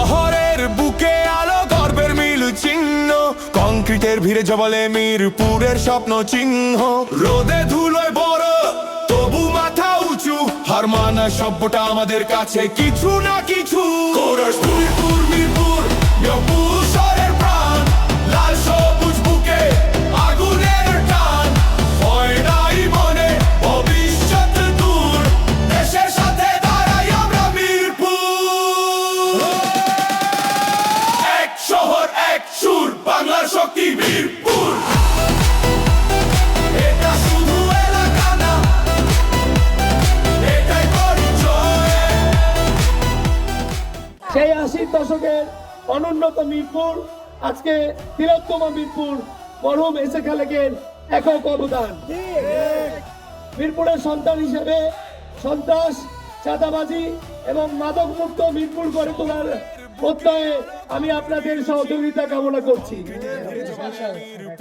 শহরের বুকে আলো গর্বের মিল চিহ্ন, কংক্রিটের ভিড়ে জবলে মিরপুরের স্বপ্ন চিহ্ন। রোদে ধুলোয় বড় তবু মাথা উঁচু, হার মানা সভ্যটা আমাদের কাছে কিছু না কিছু। মিরপুর মিরপুর শহরের প্রাণ, লাল সবুজ বুকে আগুনের টান। ভয় নাই মনে, ভবিষ্যৎ দূর, দেশের সাথে দাঁড়াই আমরা মিরপুর। এক শহর এক সুর, বাংলার শক্তি মিরপুর। এটা শুধু এলাকা না, এটাই পরিচয়। সেই 80 দশকের অনুন্নত মিরপুর আজকে তিলোত্তমা মিরপুর, মরহুম এসে খালেকের একক অবদান। মিরপুরের সন্তান হিসেবে সন্ত্রাস, চাঁদাবাজি এবং মাদক মুক্ত মিরপুর গড়ে তোলার প্রত্যয়ে আমি আপনাদের সহযোগিতা কামনা করছি।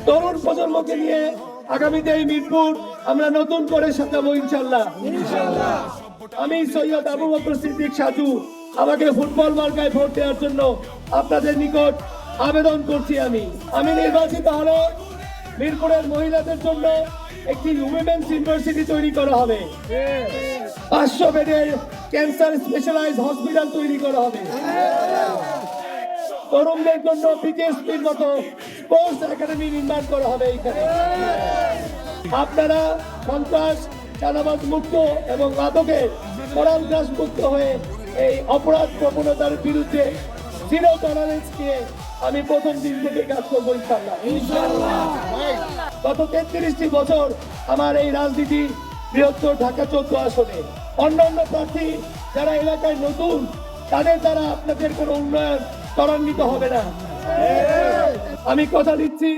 তরুণ প্রজন্মকে নিয়ে আগামীতে এই মিরপুর আমরা নতুন করে সাজাবো ইনশাল্লাহ। আমি সৈয়দ আবু বকর সিদ্দিক সাজু, আমাকে ফুটবল মার্কায় ভোট দেওয়ার জন্য আপনাদের নিকট আবেদন করছি। আমি নির্বাচিত হলে মিরপুরের মহিলাদের জন্য একটি উইমেন্স ইউনিভার্সিটি তৈরি করা হবে, 500 বেডের ক্যান্সার স্পেশালাইজ হসপিটাল তৈরি করা হবে, তরুণদের জন্য বিকেএসপির মতো স্পোর্টস একাডেমি নির্মাণ করা হবে। এখানে আপনারা সন্ত্রাস, চাঁদাবাজ মুক্ত এবং মাদকের মোরাল গ্রাস মুক্ত হয়ে এই অপরাধ প্রবণতার বিরুদ্ধে জিরো টলারেন্স নিয়ে আমি প্রথম দিন থেকে কাজ করবো ইনশাআল্লাহ। গত 33টি বছর আমার এই রাজনীতি বৃহত্তর ঢাকা 14 আসনে। অন্যান্য প্রার্থী যারা এলাকায় নতুন, তাদের দ্বারা আপনাদের কোনো উন্নয়ন ত্বরান্বিত হবে না। আমি কথা দিচ্ছি,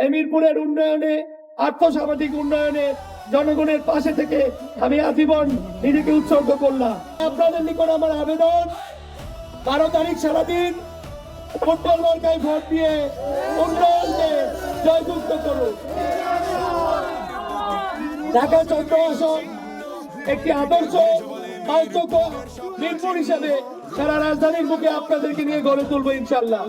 এই মিরপুরের উন্নয়নে, আর্থসামাজিক উন্নয়নে জনগণের পাশে থেকে আমি আজীবন নিজেকে উৎসর্গ করলাম। আপনাদের নিকট আমার আবেদন, 12 তারিখ সারাদিন ফুটবল মার্কায় ভোট দিয়ে উন্নয়নকে জয়যুক্ত করুন। ঢাকা 14 আসন একটি আদর্শ বাস্তব মিরপুর হিসাবে সারা রাজধানীর বুকে আপনাদেরকে নিয়ে গড়ে তুলবো ইনশাআল্লাহ।